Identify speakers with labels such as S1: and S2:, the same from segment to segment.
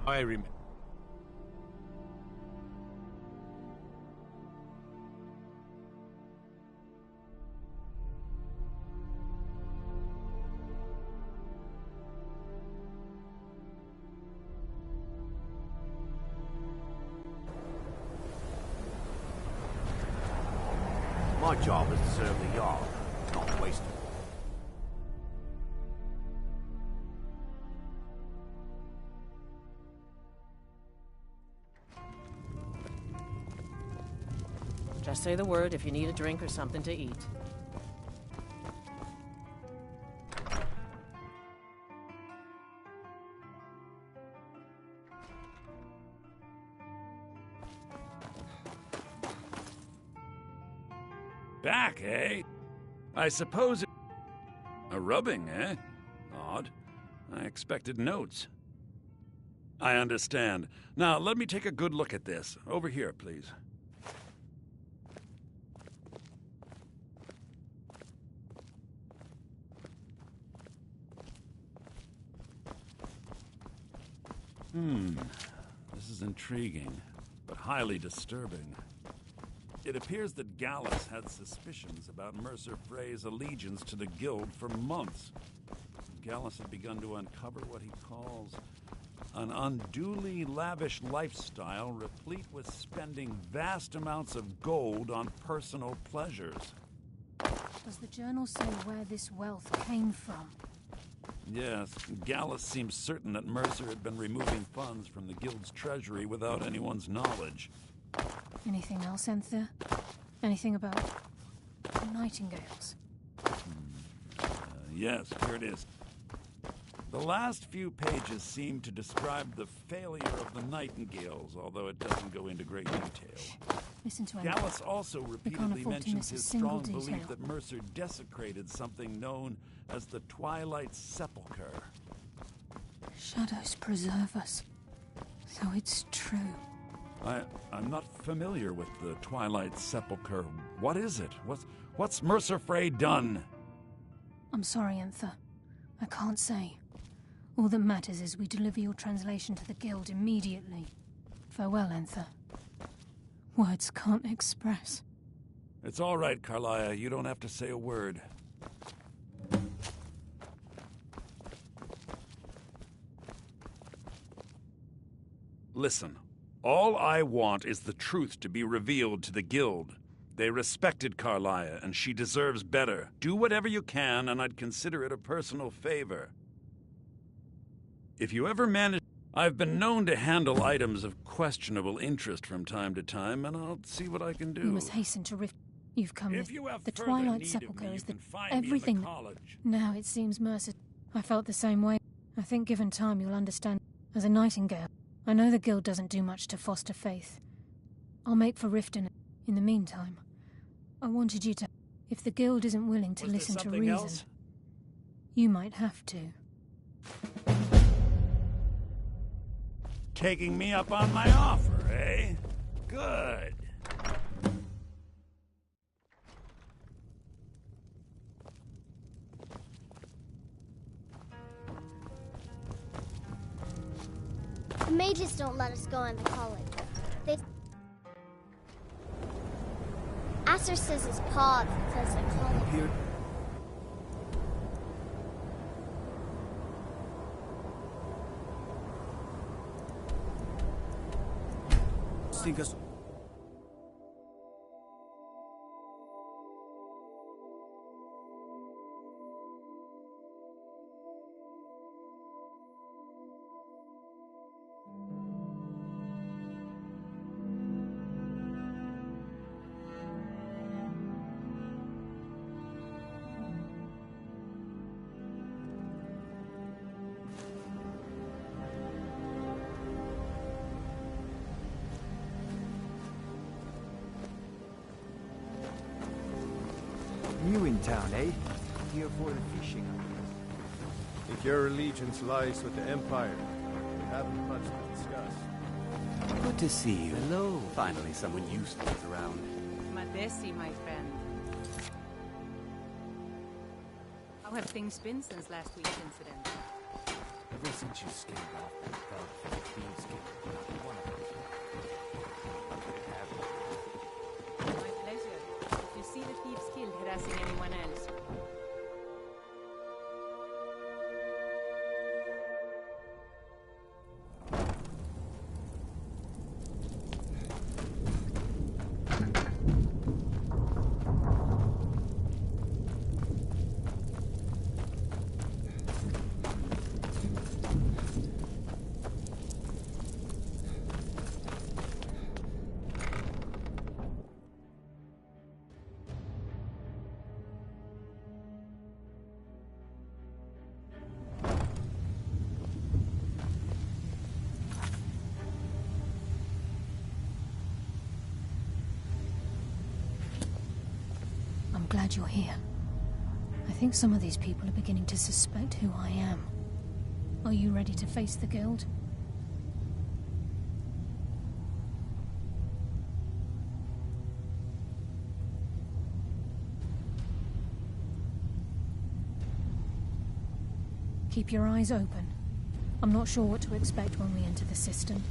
S1: I remember.
S2: My job is to serve the Jarl, not waste it.
S3: Just say the word if you need a drink or something to eat.
S4: Back, eh? I suppose it... A rubbing, eh? Odd. I expected notes. I understand. Now, let me take a good look at this. Over here, please. This is intriguing, but highly disturbing. It appears that Gallus had suspicions about Mercer Frey's allegiance to the Guild for months. Gallus had begun to uncover what he calls an unduly lavish lifestyle replete with spending vast amounts of gold on personal pleasures.
S5: Does the journal say where this wealth came from?
S4: Yes, Gallus seems certain that Mercer had been removing funds from the Guild's treasury without anyone's knowledge.
S5: Anything else, Enther? Anything about nightingales?
S4: Yes, here it is. The last few pages seem to describe the failure of the nightingales, although it doesn't go into great detail.
S5: Listen to him.
S4: Gallus also repeatedly mentions his strong
S5: detail.
S4: belief that Mercer desecrated something known as the Twilight Sepulchre.
S5: Shadows preserve us. So it's true.
S4: I'm not familiar with the Twilight Sepulchre. What is it? What's Mercer Frey done?
S5: I'm sorry, Enther. I can't say. All that matters is we deliver your translation to the Guild immediately. Farewell, Enther. Words can't express.
S4: It's all right, Carlia. You don't have to say a word. Listen. All I want is the truth to be revealed to the Guild. They respected Carlia, and she deserves better. Do whatever you can, and I'd consider it a personal favor. If you ever manage... I've been known to handle items of questionable interest from time to time, and I'll see what I can do.
S5: You must hasten to Rift. You've come
S4: If
S5: with...
S4: you have
S5: the
S4: further
S5: Twilight
S4: need of
S5: Sepulchre
S4: me,
S5: is
S4: you
S5: the...
S4: can find me in the
S5: everything...
S4: college.
S5: Now it seems Mercer... I felt the same way. I think given time you'll understand. As a nightingale, I know the Guild doesn't do much to foster faith. I'll make for Riften. In the meantime, I wanted you to... If the Guild isn't willing to listen to reason,
S4: else?
S5: you might have to.
S4: Taking me up on my offer, eh? Good.
S6: The mages don't let us go in the college. Aster says his paw says the college.
S2: Here. Think us.
S7: New in town, eh? Here for the fishing.
S8: If your allegiance lies with the Empire, we haven't much to discuss.
S2: Good to see you. Hello. Finally, someone useful is around.
S9: Madesi, my friend. How have things been since last week's incident?
S7: Ever since you scared off that thug from the Thieves Guild, not one of us could have
S9: My pleasure. If you see the Thieves Guild harassing anyone else,
S5: I'm glad you're here. I think some of these people are beginning to suspect who I am. Are you ready to face the Guild? Keep your eyes open. I'm not sure what to expect when we enter the system.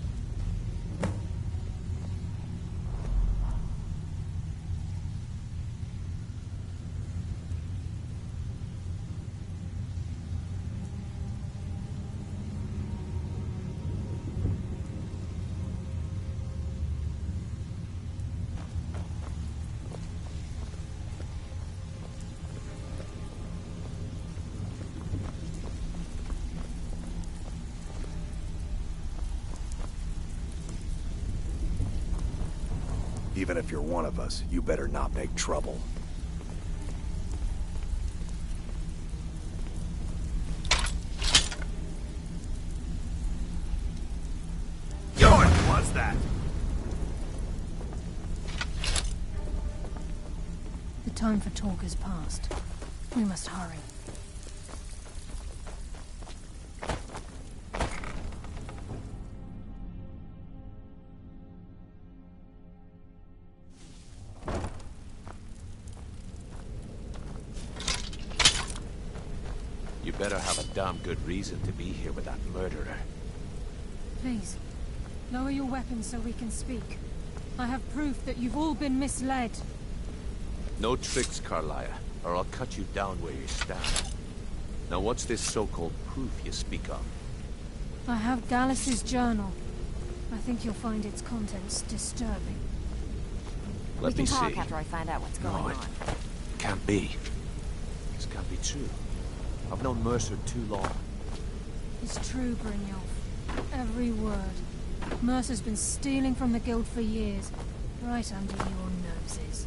S1: Even if you're one of us, you better not make trouble.
S2: What was that?
S5: The time for talk has passed. We must hurry.
S10: You better have a damn good reason to be here with that murderer.
S5: Please, lower your weapons so we can speak. I have proof that you've all been misled.
S10: No tricks, Carlia, or I'll cut you down where you stand. Now what's this so-called proof you speak of?
S5: I have Gallus's journal. I think you'll find its contents disturbing.
S10: Let me see.
S11: We can talk after I find out what's going on.
S10: Can't be. This can't be true. I've known Mercer too long.
S5: It's true, Brynjolf. Every word. Mercer's been stealing from the Guild for years, right under your noses.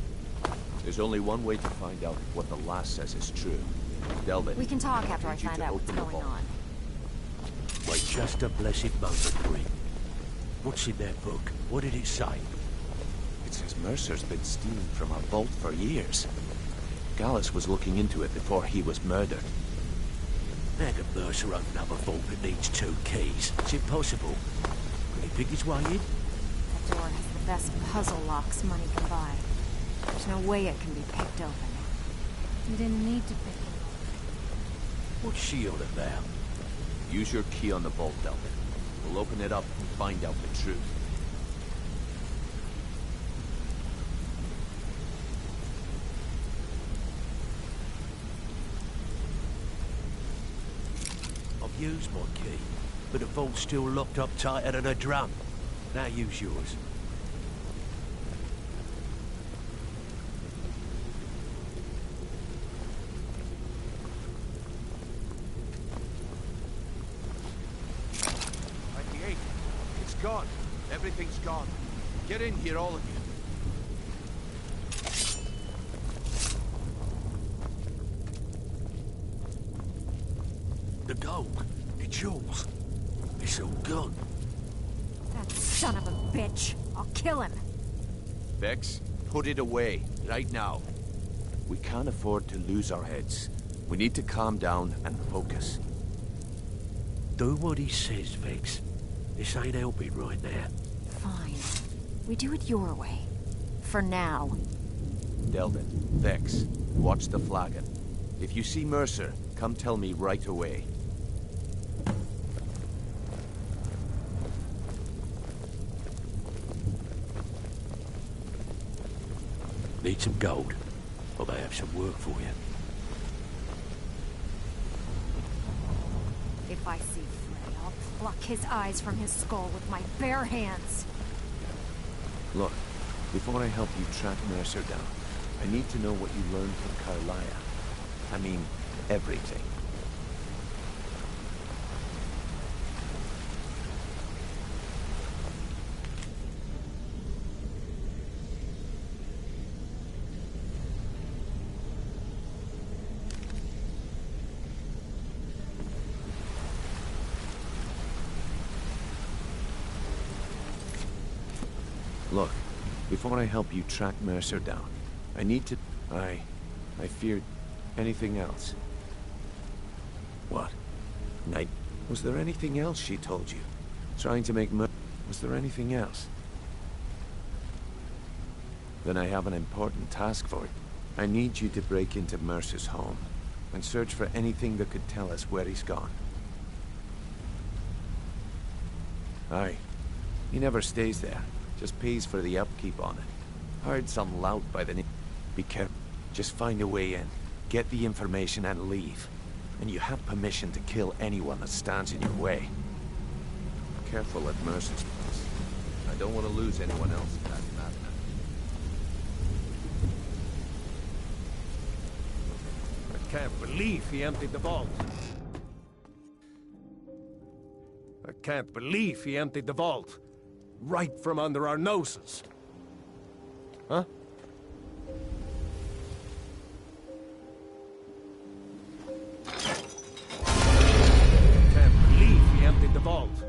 S10: There's only one way to find out what the lass says is true. Delvin.
S11: We can talk after I
S10: need you
S11: find
S10: to
S11: out what's
S10: open the
S11: going
S10: vault.
S11: on.
S12: Wait just a blessed moment, Bryn. What's in that book? What did it say?
S10: It says Mercer's been stealing from our vault for years. Gallus was looking into it before he was murdered.
S12: How can Mercer open up a vault that needs 2 keys? It's impossible. Can he pick his way in?
S11: That door has the best puzzle locks money can buy. There's no way it can be picked open.
S5: You didn't need to pick it.
S12: What's she on about?
S10: Use your key on the vault, Delvin. We'll open it up and find out the truth.
S12: I've used my key, but the vault's still locked up tighter than a drum. Now use yours.
S10: It's gone. Everything's gone. Get in here, all of you.
S12: The gold, the jewels, it's all gone.
S11: That son of a bitch! I'll kill him!
S10: Vex, put it away, right now. We can't afford to lose our heads. We need to calm down and focus.
S12: Do what he says, Vex. This ain't helping right now.
S11: Fine. We do it your way. For now.
S10: Delvin, Vex, watch the flagon. If you see Mercer, come tell me right away.
S12: Need some gold? Or they have some work for you.
S11: If I see Frey, I'll pluck his eyes from his skull with my bare hands.
S10: Look, before I help you track Mercer down, I need to know what you learned from Carlia. I mean, everything. Look, before I help you track Mercer down, I need to... I feared anything else. What? Night? Was there anything else she told you? Trying to make Was there anything else? Then I have an important task for you. I need you to break into Mercer's home and search for anything that could tell us where he's gone. Aye. He never stays there. Just pays for the upkeep on it. Hired some lout by the name. Be careful. Just find a way in. Get the information and leave. And you have permission to kill anyone that stands in your way. Careful at Mercer's place. I don't want to lose anyone else in that madness.
S8: I can't believe he emptied the vault. I can't believe he emptied the vault. Right from under our noses. Huh? Can't believe he emptied the vault.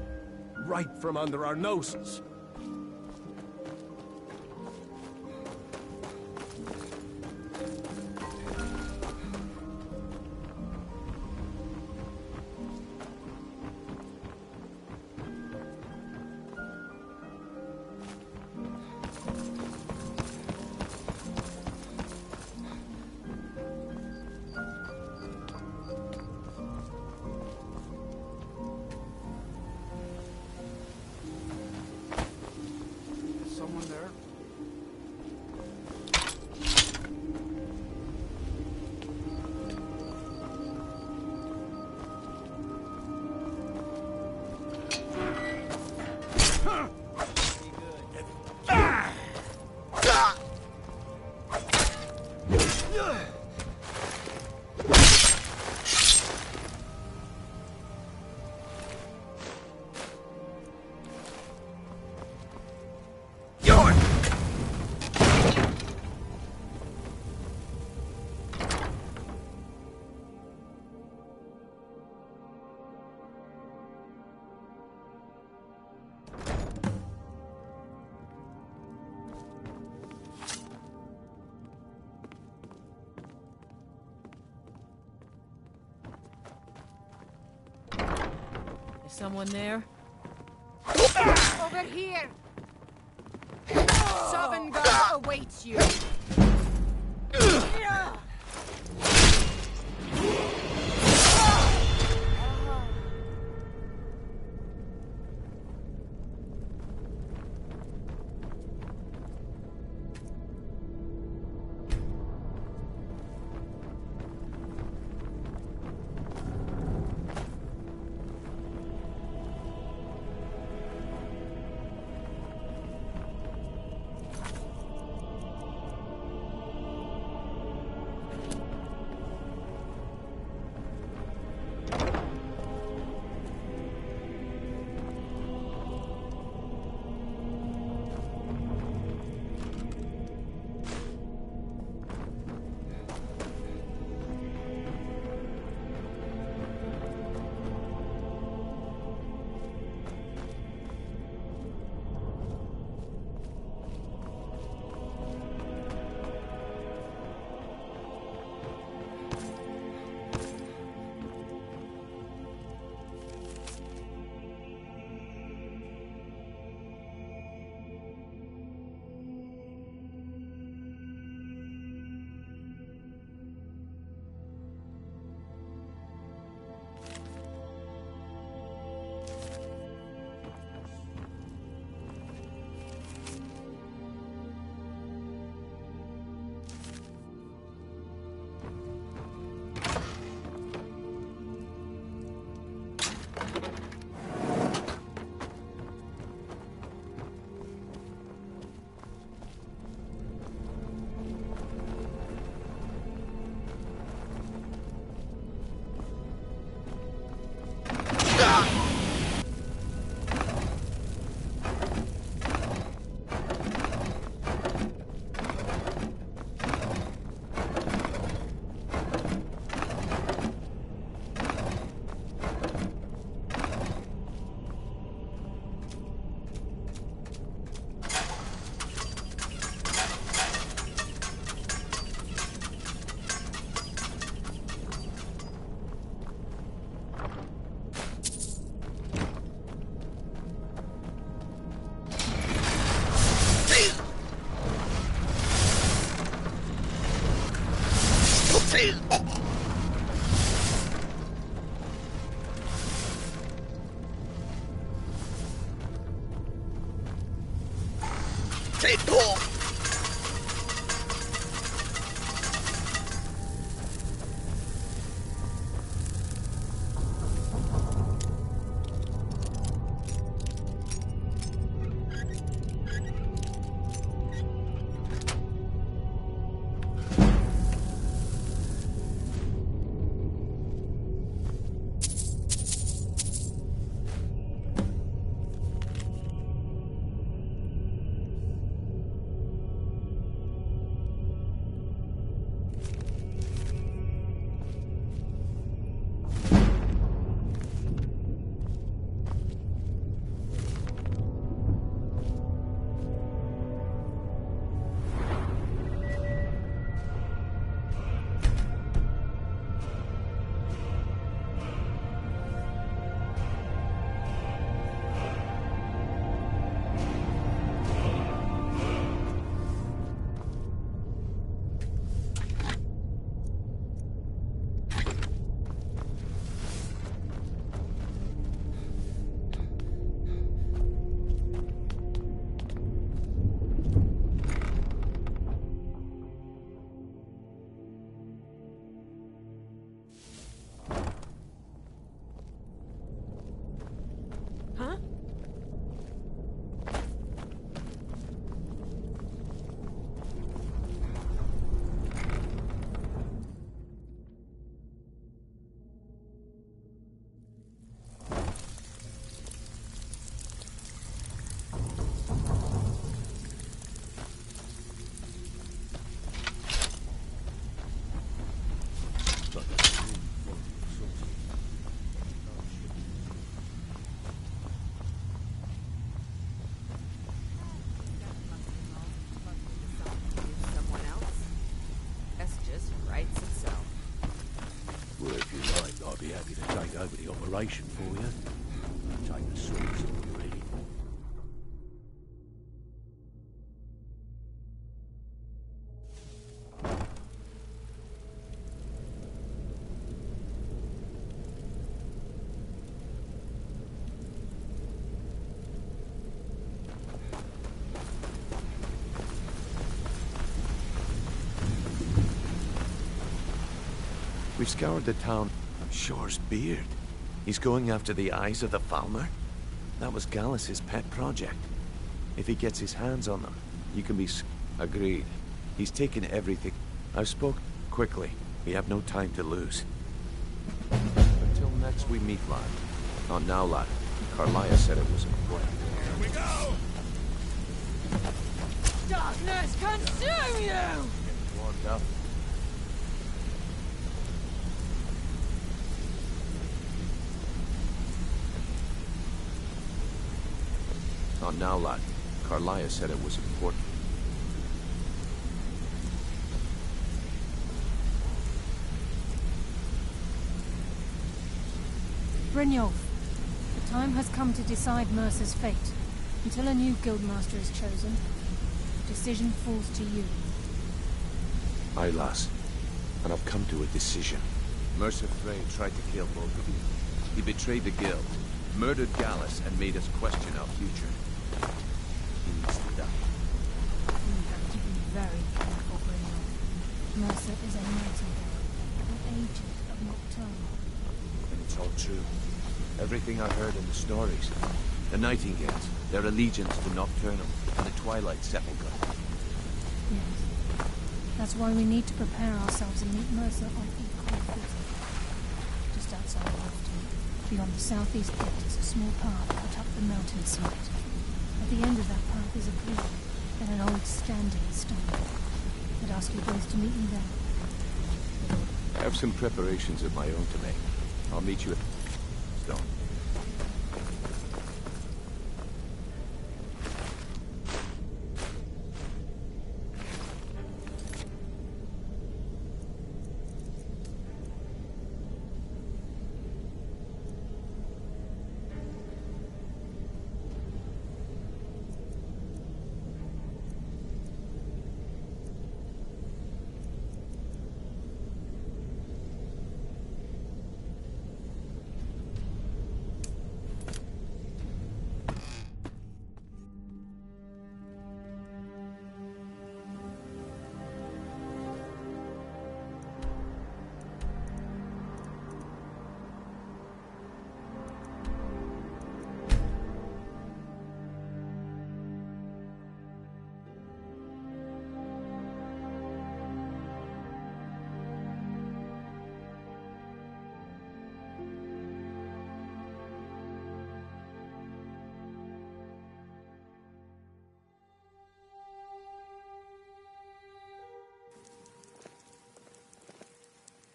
S8: Right from under our noses.
S3: Is someone there?
S9: Over here! Sovngarde awaits you!
S13: Stay calm.
S12: Over the operation for you. Take the swords when you're ready.
S10: We've scoured the town. Shore's beard. He's going after the eyes of the Falmer? That was Gallus's pet project. If he gets his hands on them, you can be agreed. He's taken everything. I've spoken quickly. We have no time to lose. Until next we meet, lad. Not now, lad. Carlia said it was important.
S13: Here we go!
S9: Darkness consume you!
S10: Getting warmed up. Not now, lad. Carlia said it was important.
S5: Brynjolf, the time has come to decide Mercer's fate. Until a new guildmaster is chosen, the decision falls to you.
S10: Aye, lass. And I've come to a decision. Mercer Frey tried to kill both of you. He betrayed the guild, murdered Gallus, and made us question our future. He needs to die.
S5: You have to be very careful, Brynjolf. Mercer is a nightingale, an agent of Nocturne.
S10: And it's all true. Everything I heard in the stories. The Nightingales, their allegiance to Nocturnal, and the Twilight Sepulchre.
S5: Yes. That's why we need to prepare ourselves and meet Mercer on equal footing. Just outside of Riften, beyond the southeast gate is a small path cut up the mountainside. At the end of that path is a clearing, and an old standing stone. I'd ask you both to meet me there.
S10: I have some preparations of my own to make. I'll meet you at stone.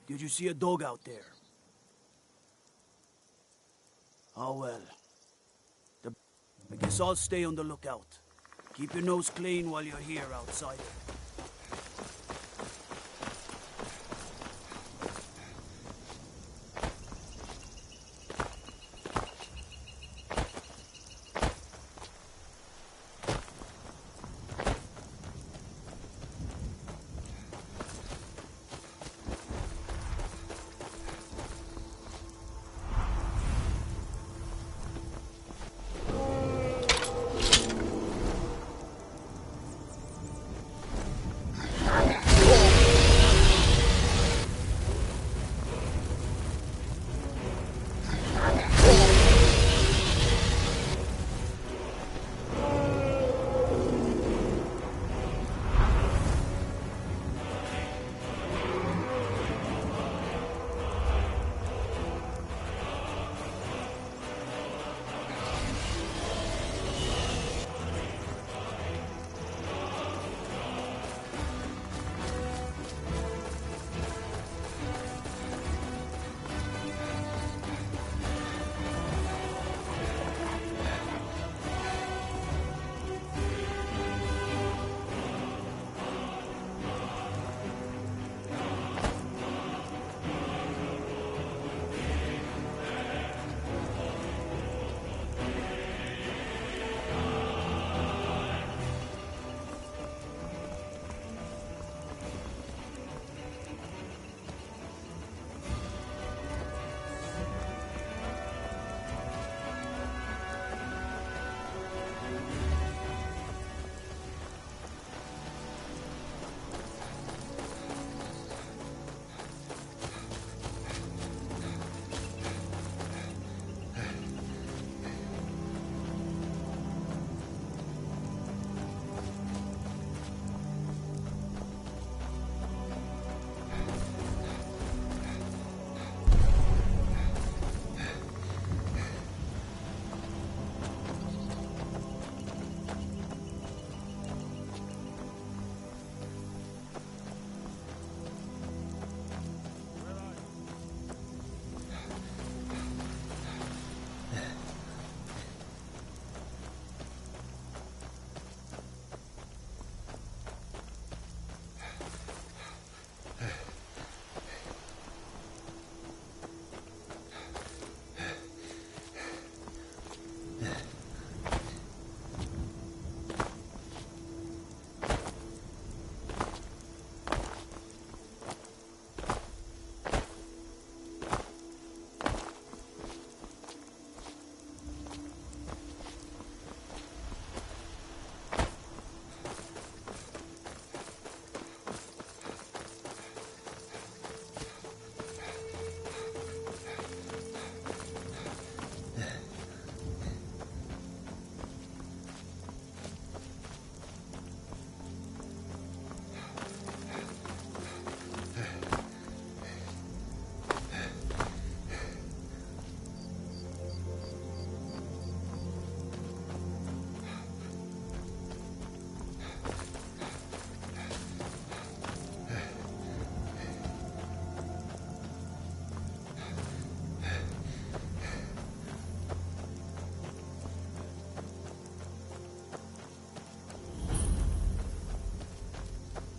S13: Did you see a dog out there? Oh well. I guess I'll stay on the lookout. Keep your nose clean while you're here, outsider.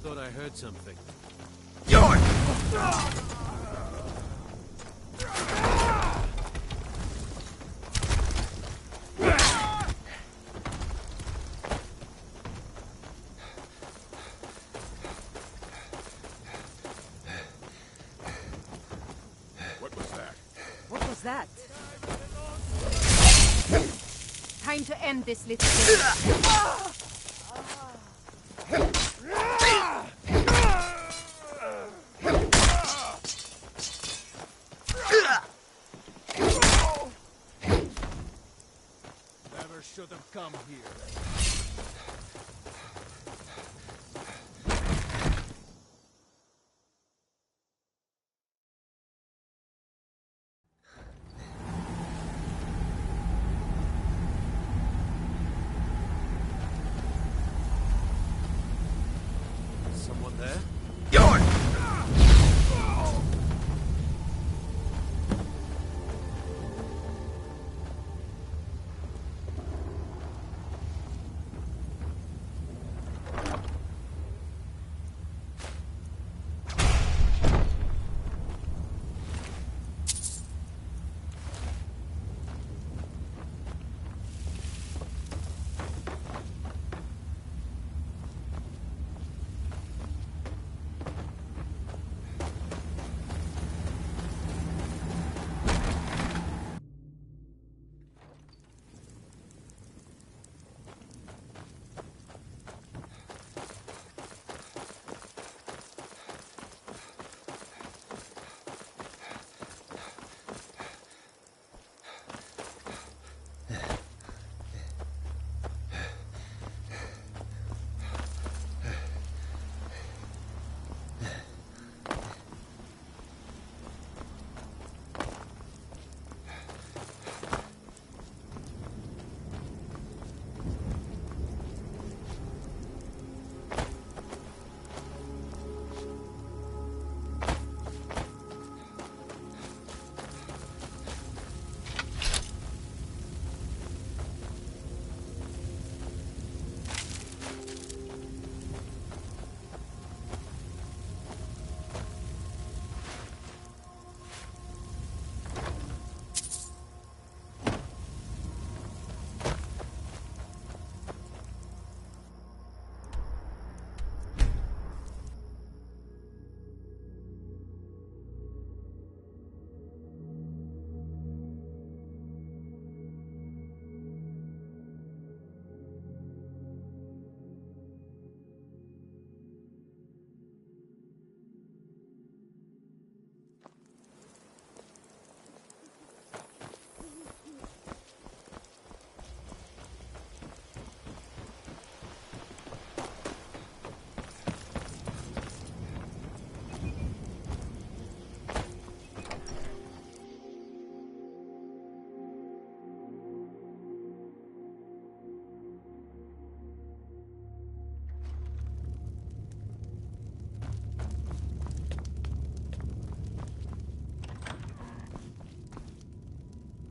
S7: Thought I heard something.
S8: What was that?
S9: What was that? Time to end this little game.
S7: Never should have come here.
S10: Someone there?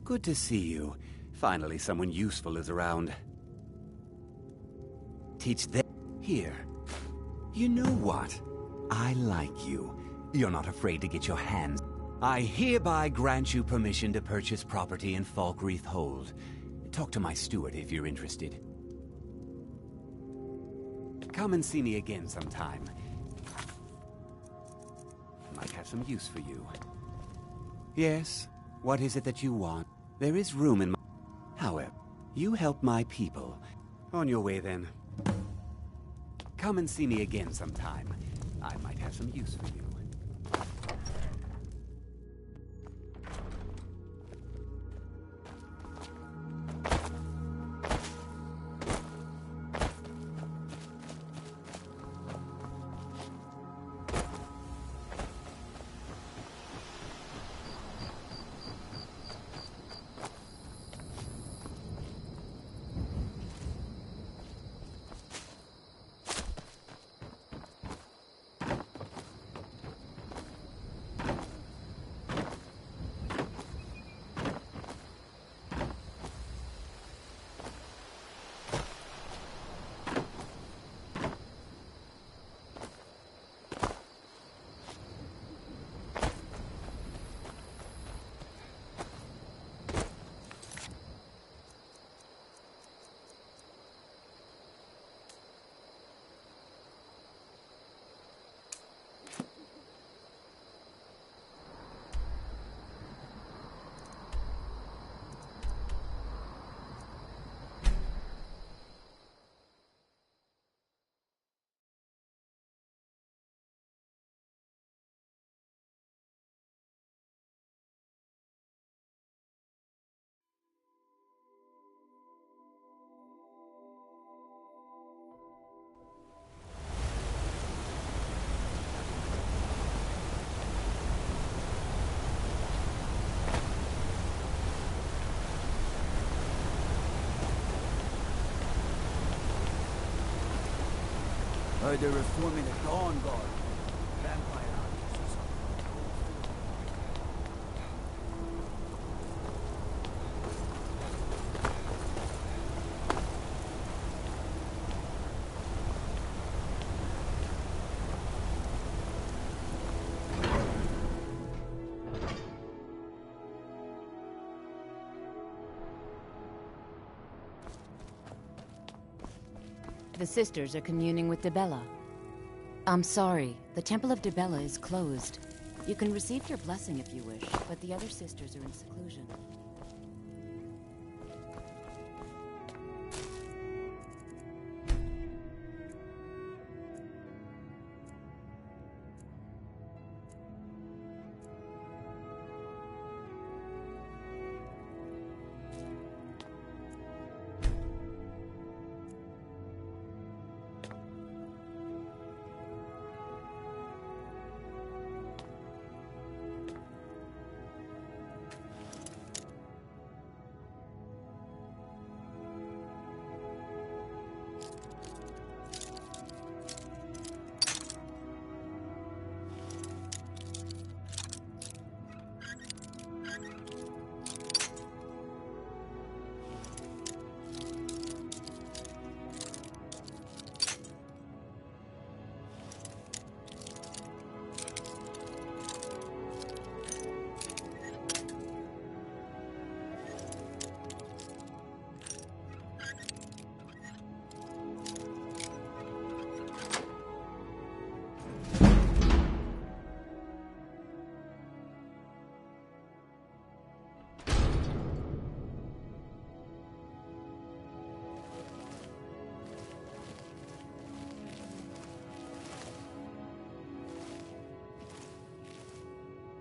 S14: Good to see you. Finally, someone useful is around. Teach them. Here. You know what? I like you. You're not afraid to get your hands. I hereby grant you permission to purchase property in Falkreath Hold. Talk to my steward if you're interested. Come and see me again sometime. Might have some use for you. Yes? What is it that you want? There is room in my... However, you help my people. On your way, then. Come and see me again sometime. I might have some use for you.
S13: They're reforming the Dawn Guard. Vampire hunters or something.
S15: The sisters are communing with Debella. I'm sorry, the Temple of Debella is closed. You can receive your blessing if you wish, but the other sisters are in seclusion.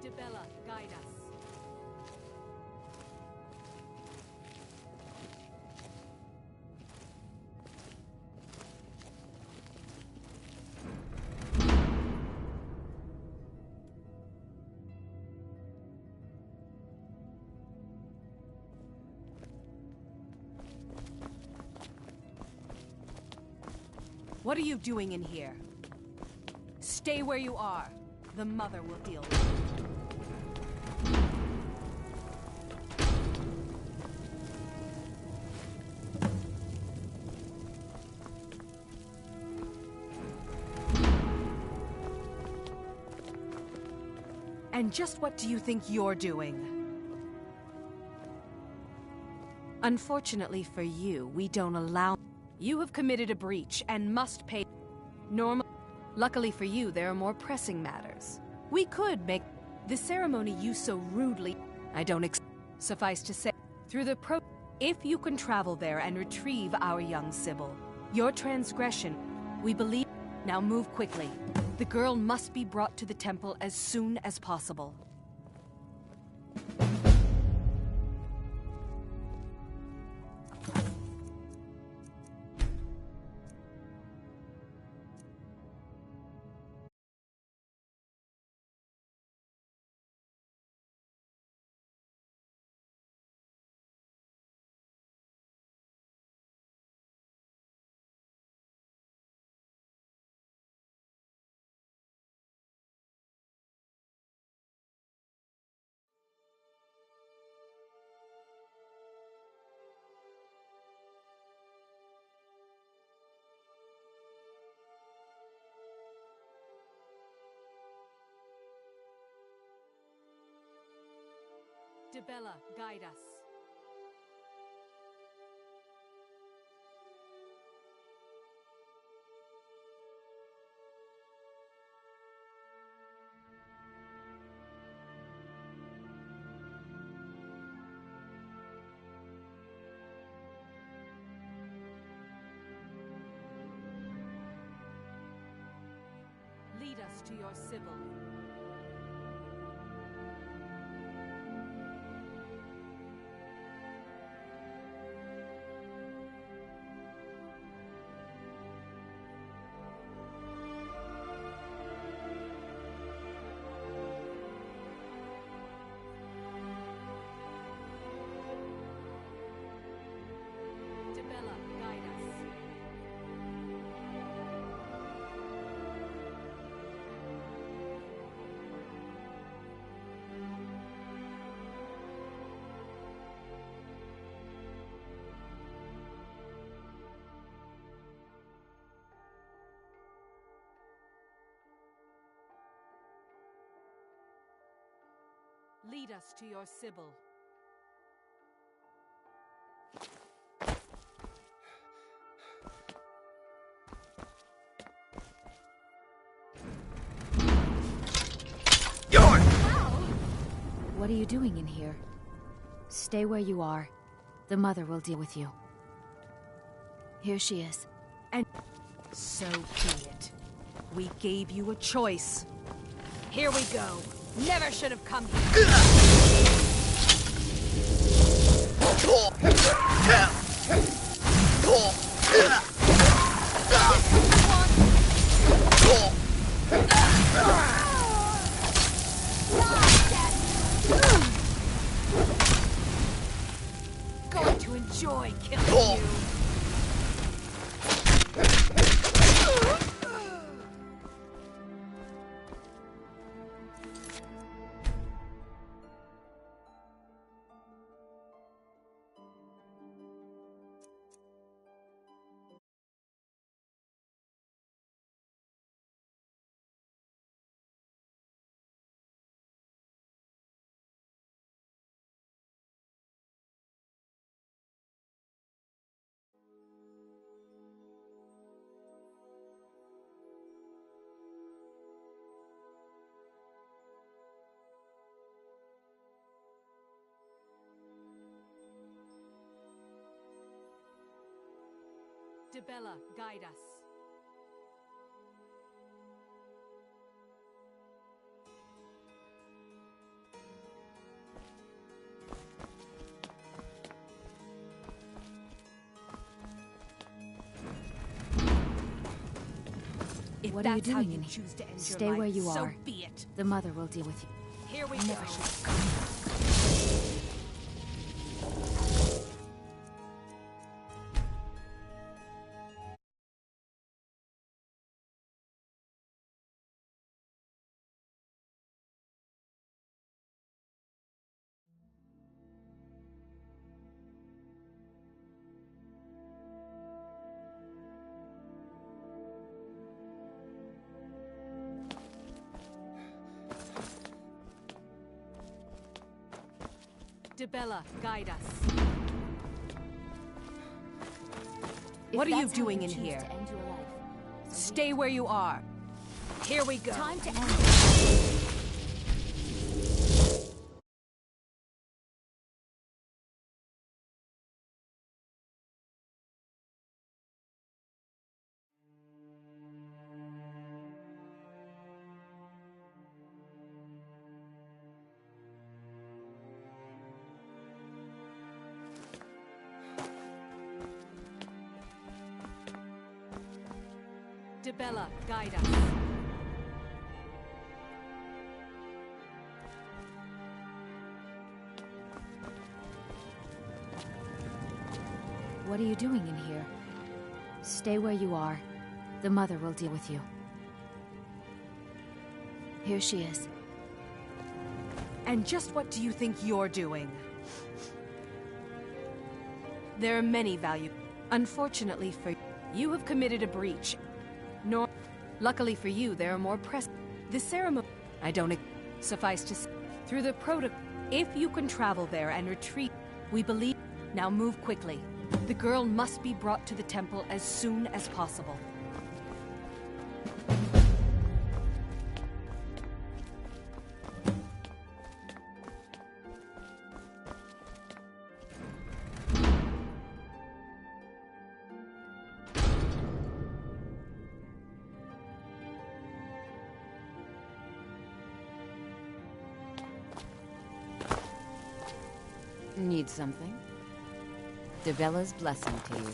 S9: Debella, guide us. What are you doing in here? Stay where you are. The mother will deal with it. And just what do you think you're doing? Unfortunately for you, we don't allow... You have committed a breach and must pay... Luckily for you, there are more pressing matters. We could make... The ceremony you so rudely... I don't Suffice to say, through the if you can travel there and retrieve our young Sybil, your transgression, we believe... Now move quickly. The girl must be brought to the temple as soon as possible. Debella, guide us. Lead us to your Sybil. Lead us to your Sybil.
S15: What are you doing in here? Stay where you are. The mother will deal with you. Here she is.
S9: And so be it. We gave you a choice. Here we go. Never should have come here. Going to enjoy killing you. Debella, guide us.
S15: What are you doing in here? Stay where you are.
S9: Be it.
S15: The mother will deal with you.
S9: Here we
S15: Never
S9: go.
S15: should have come.
S9: Dibella, guide us. What are you doing in here? Stay where you are. Here we go.
S11: Time to end.
S9: Dibella, guide us.
S11: What are you doing in here? Stay where you are. The mother will deal with you. Here she is.
S9: And just what do you think you're doing? There are many values. Unfortunately for you, you have committed a breach. Luckily for you, there are more press. The ceremony. I don't suffice to say. Through the protocol. If you can travel there and retrieve, we believe. Now move quickly. The girl must be brought to the temple as soon as possible.
S15: Need something? Dibella's blessing to you.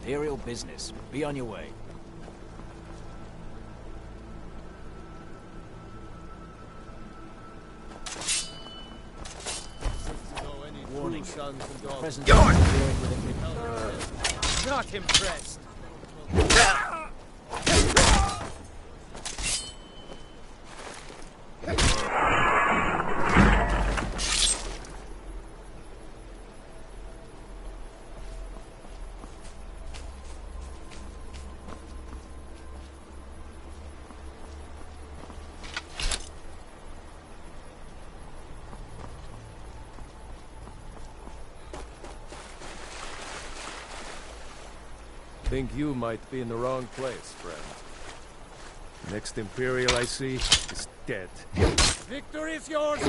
S7: Imperial business. Be on your way.
S8: sons and daughters.
S7: Present
S8: Not impressed. Think you might be in the wrong place, friend. Next Imperial I see is dead. Victory is yours!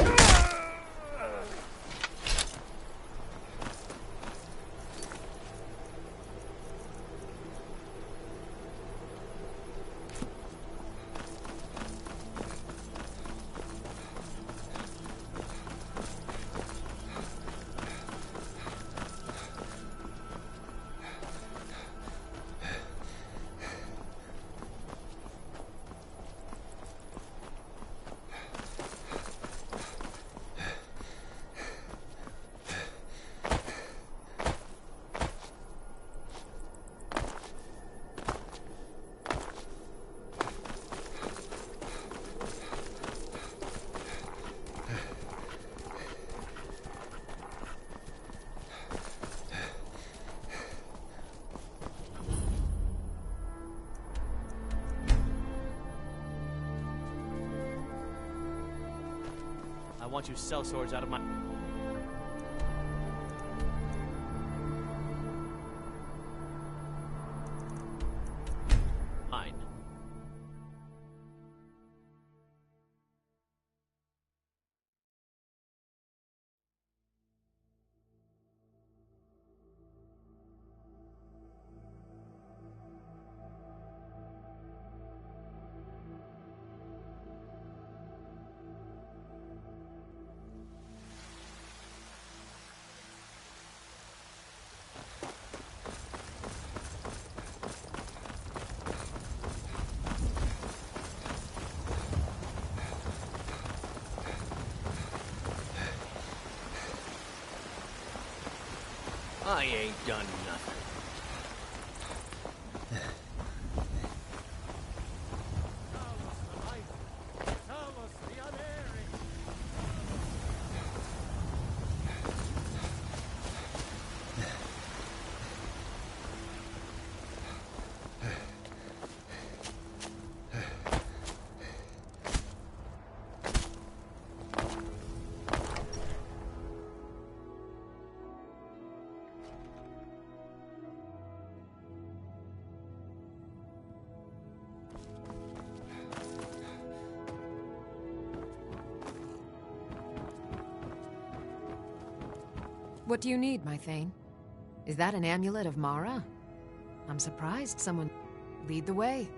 S7: I want you to sell swords out of my... mine.
S12: I ain't done nothing.
S9: What do you need, my Thane? Is that an amulet of Mara? I'm surprised someone... Lead the way.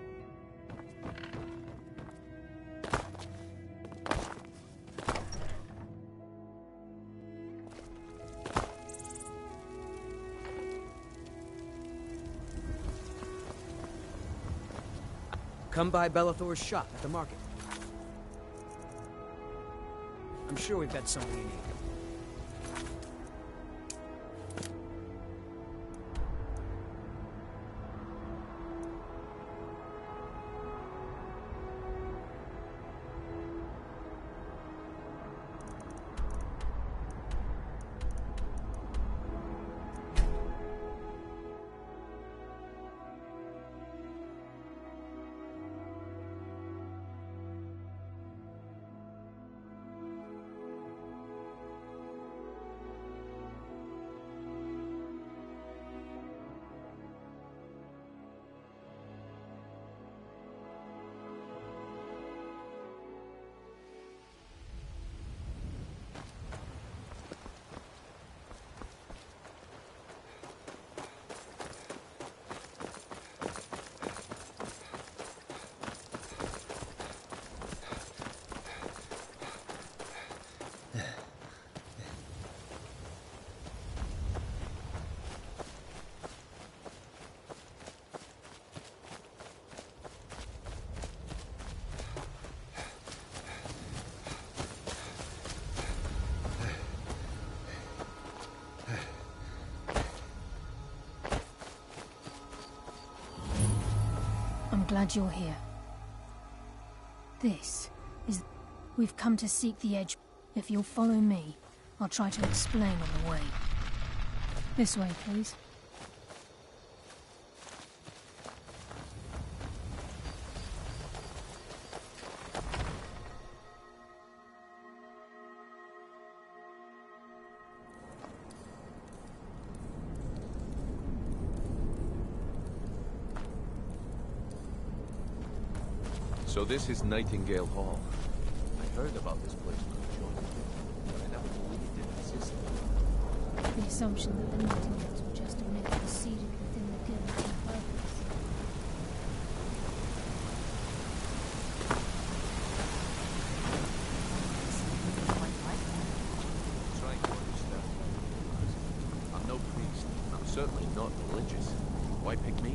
S16: Come by Bellathor's shop at the market. I'm sure we've got something you need.
S5: glad you're here. This is... We've come to seek the edge. If you'll follow me, I'll try to explain on the way. This way, please.
S10: So this is Nightingale Hall. I heard about this place when I joined it, but I never believed it existed.
S5: The assumption that the Nightingales were just a myth was seeded within the guild on purpose.
S10: I'm trying to understand. I'm no priest. I'm certainly not religious. Why pick me?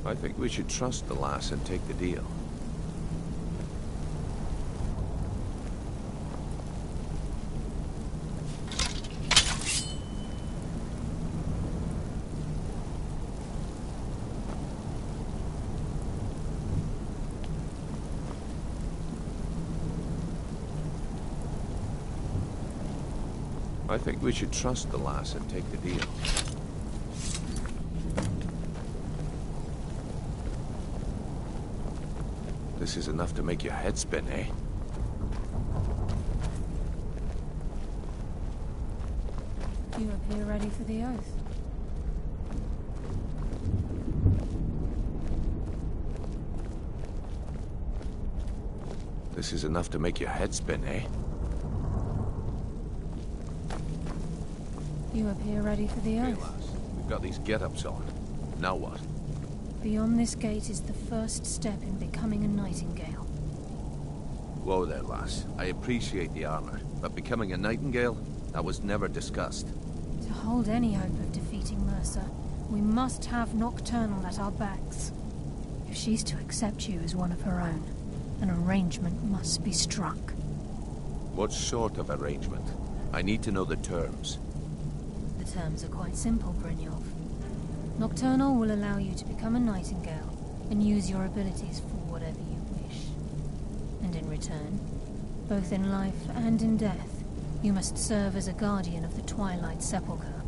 S10: I think we should trust the lass and take the deal. I think we should trust the lass and take the deal. This is enough to make your head spin, eh?
S5: You appear ready for the oath.
S10: This is enough to make your head spin, eh?
S5: You appear ready for the oath.
S10: Lass, we've got these get-ups on. Now what?
S5: Beyond this gate is the first step in becoming a Nightingale.
S10: Whoa there, lass. I appreciate the armor, but becoming a Nightingale? That was never discussed.
S5: To hold any hope of defeating Mercer, we must have Nocturnal at our backs. If she's to accept you as one of her own, an arrangement must be struck.
S10: What sort of arrangement? I need to know the terms.
S5: The terms are quite simple, Brynjolf. Nocturnal will allow you to become a Nightingale and use your abilities for whatever you wish. And in return, both in life and in death, you must serve as a guardian of the Twilight Sepulchre.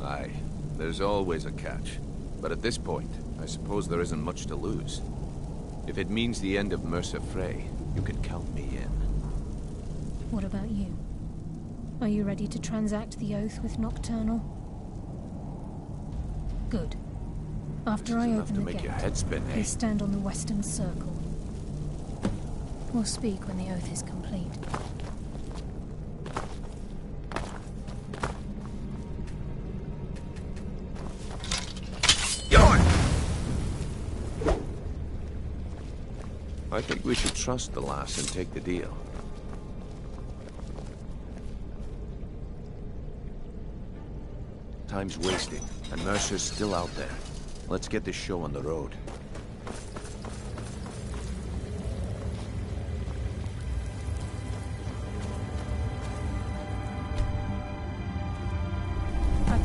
S10: Aye, there's always a catch. But at this point, I suppose there isn't much to lose. If it means the end of Mercer Frey, you can count me in.
S5: What about you? Are you ready to transact the oath with Nocturnal? Good. After I open the gate, please stand on the western circle. We'll speak when the oath is complete.
S10: I think we should trust the lass and take the deal. Time's wasting, and Mercer's still out there. Let's get this show on the road.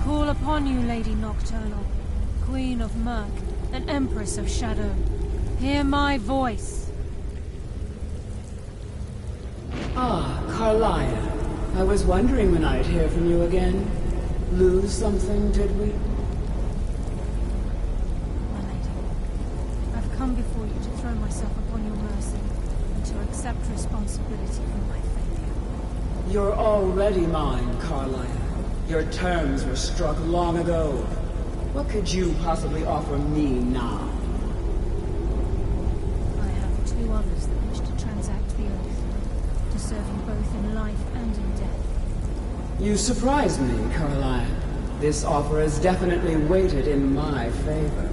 S5: call upon you, Lady Nocturnal, Queen of Murk, and Empress of Shadow. Hear my voice.
S17: Ah, Carlia. I was wondering when I'd hear from you again. Lose something, did we?
S5: My lady, I've come before you to throw myself upon your mercy, and to accept responsibility for my failure.
S17: You're already mine, Carlia. Your terms were struck long ago. What could you possibly offer me now?
S5: I have two others that wish to transact the oath, to serve you both in life and in death.
S17: You surprise me, Carlia. This offer is definitely weighted in my favor.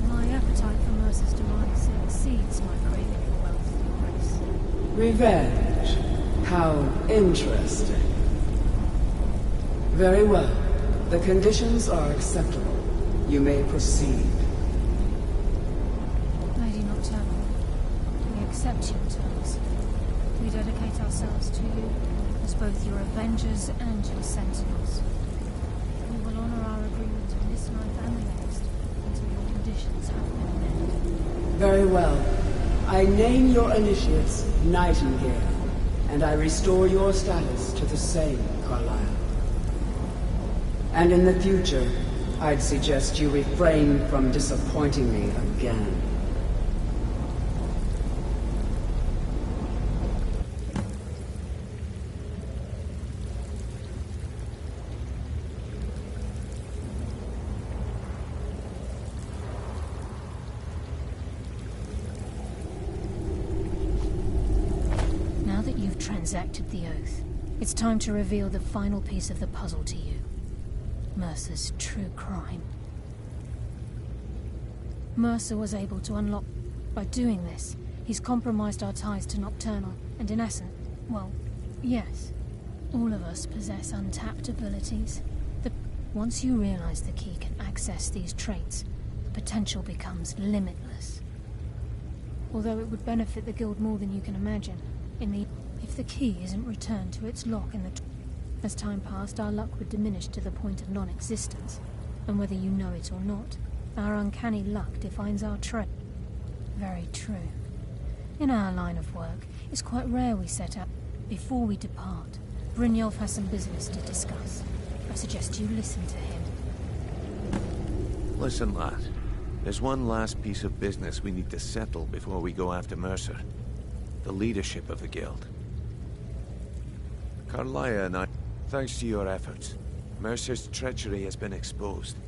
S5: My appetite for Mercer's demise exceeds my craving for wealth and grace.
S17: Revenge. How interesting. Very well. The conditions are acceptable. You may proceed.
S5: Lady Nocturnal, we accept your terms. We dedicate ourselves to you as both your avengers and your sentinels. We will honor our agreement in this life and the next until your conditions have been met.
S17: Very well. I name your initiates Nightingale, and I restore your status to the same, Carlisle. And in the future, I'd suggest you refrain from disappointing me again.
S5: Now that you've transacted the oath, it's time to reveal the final piece of the puzzle to you. Mercer's true crime. Mercer was able to unlock... By doing this, he's compromised our ties to Nocturnal, and in essence, well, yes. All of us possess untapped abilities. Once you realize the key can access these traits, the potential becomes limitless. Although it would benefit the guild more than you can imagine, if the key isn't returned to its lock in the... As time passed, our luck would diminish to the point of non-existence, and whether you know it or not, our uncanny luck defines our trait. Very true. In our line of work, it's quite rare we set out. Before we depart, Brynjolf has some business to discuss. I suggest you listen to him.
S10: Listen, lad. There's one last piece of business we need to settle before we go after Mercer. The leadership of the guild. Carlia and I... Thanks to your efforts, Mercer's treachery has been exposed.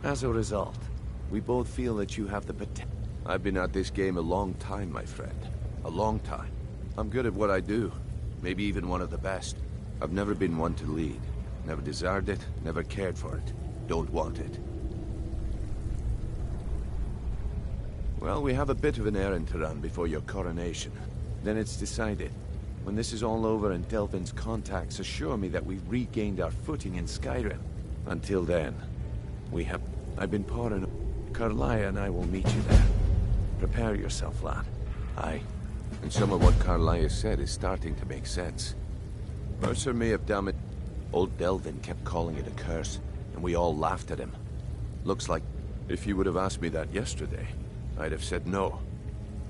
S10: As a result, we both feel that you have the potential. I've been at this game a long time, my friend. A long time. I'm good at what I do. Maybe even one of the best. I've never been one to lead. Never desired it, never cared for it. Don't want it. Well, we have a bit of an errand to run before your coronation. Then it's decided. When this is all over and Delvin's contacts assure me that we've regained our footing in Skyrim. Until then, I've been pouring... Carlia and I will meet you there. Prepare yourself, lad. Aye. And some of what Carlia said is starting to make sense. Mercer may have damaged... Old Delvin kept calling it a curse, and we all laughed at him. Looks like if you would have asked me that yesterday, I'd have said no.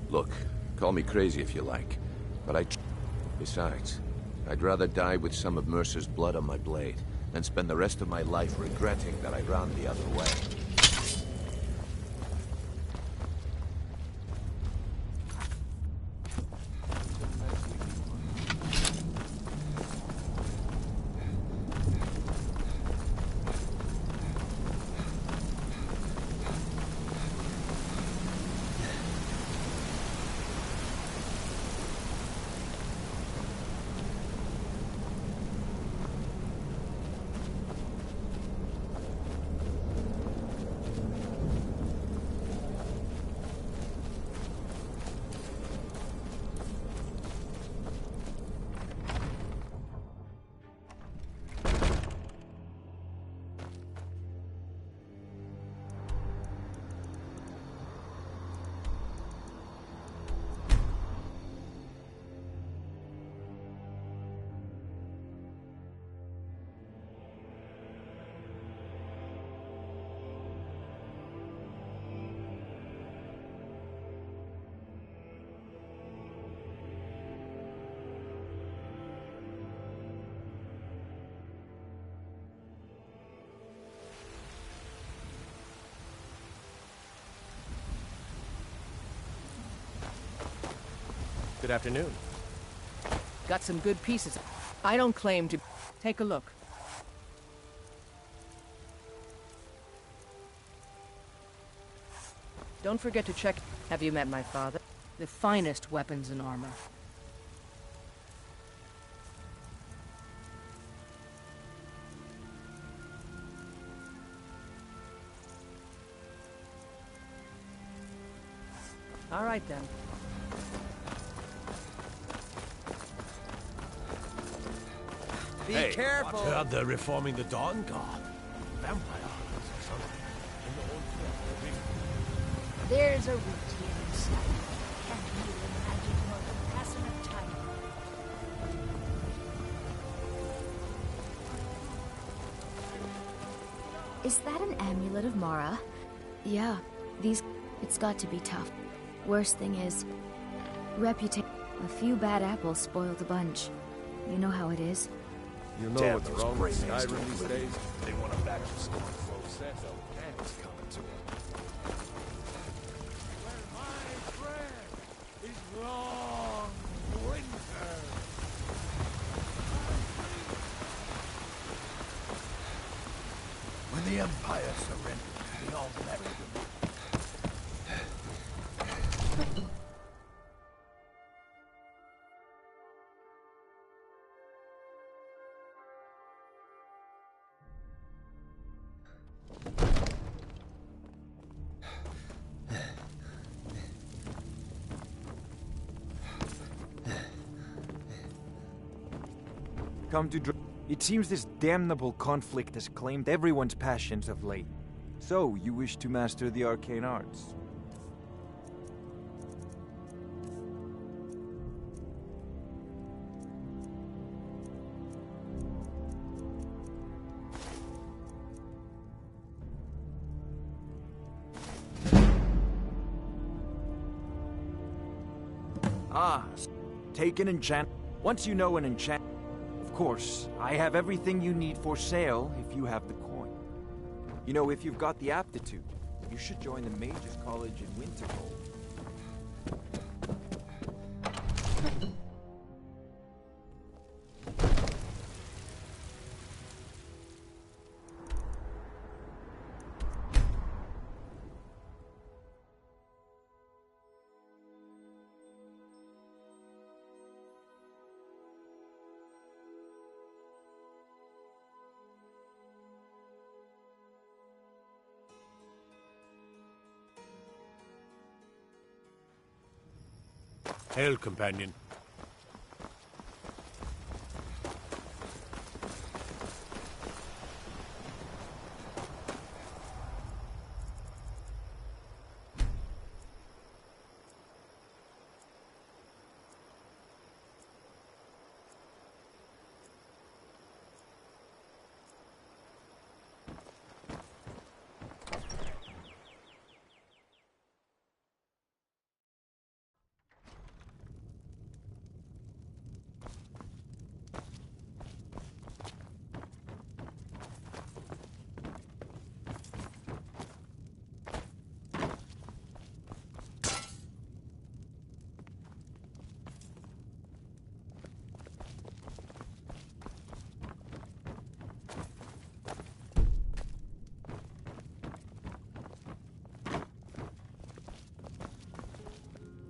S10: Look, call me crazy if you like, but Besides, I'd rather die with some of Mercer's blood on my blade than spend the rest of my life regretting that I ran the other way.
S16: Good afternoon.
S3: Got some good pieces. I don't claim to... Take a look. Don't forget to check... Have you met my father? The finest weapons and armor. All right, then.
S16: Be
S8: Hey,
S16: careful!
S8: I heard they're reforming the Dawn Guard. Vampire hunters or something. In the old fort.
S11: There's a route here inside. Can't even imagine more than passing of time.
S18: Is that an amulet of Mara? Yeah, it's got to be tough. Worst thing is, reputation. A few bad apples spoiled the bunch. You know how it is.
S8: You know
S1: Damn,
S8: what's
S1: those
S8: wrong
S1: gray
S8: with
S1: names
S8: Skyrim
S1: don't
S8: these
S1: live.
S8: days?
S1: They want them back from school.
S8: It's coming to it.
S12: Well, my friend is long winter.
S2: When the Empire surrendered, we all met them.
S19: Come to It seems this damnable conflict has claimed everyone's passions of late. So, you wish to master the arcane arts? Take an enchant. Once you know an enchant... Of course, I have everything you need for sale if you have the coin. You know, if you've got the aptitude, you should join the Mages College in Winterhold.
S8: Hail, companion.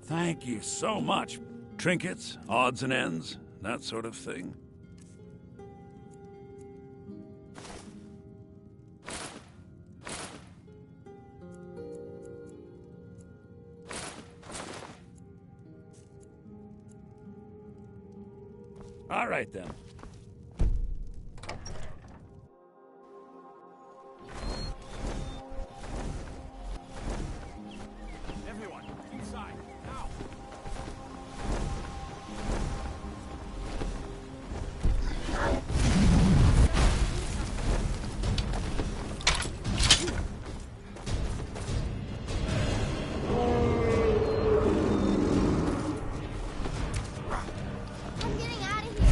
S4: Thank you so much. Trinkets, odds and ends, that sort of thing. All right, then.
S12: Everyone, inside, now!
S6: I'm getting out of here.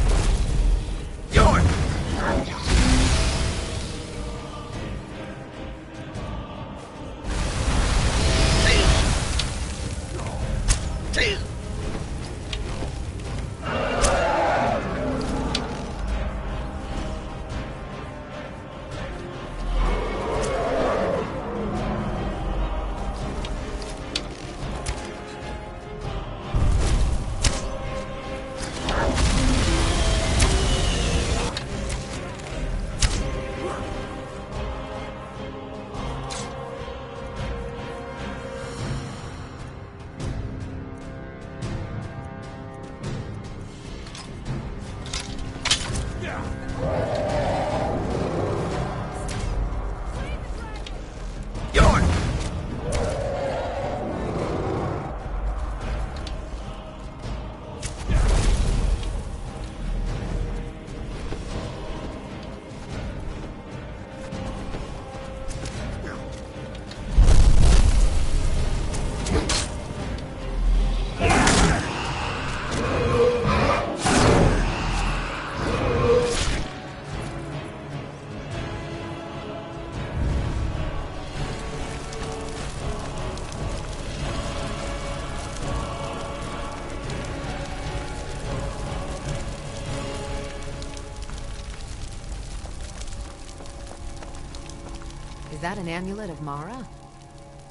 S9: Is that an amulet of Mara?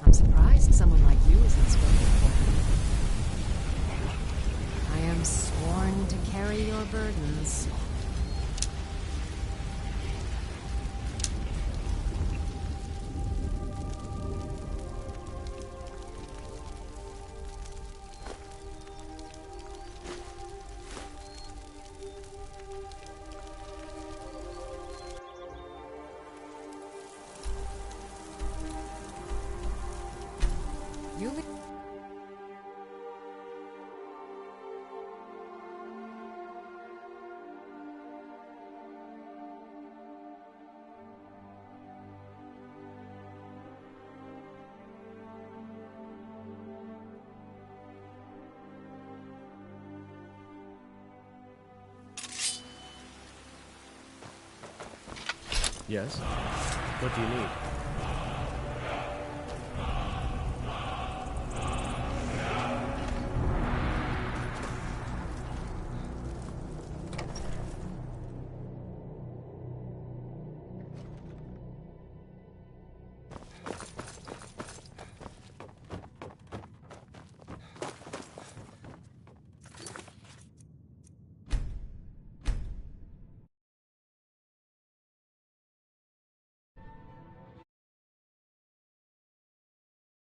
S9: I'm surprised someone like you isn't spoken for. I am sworn to carry your burdens.
S8: Yes? What do you need?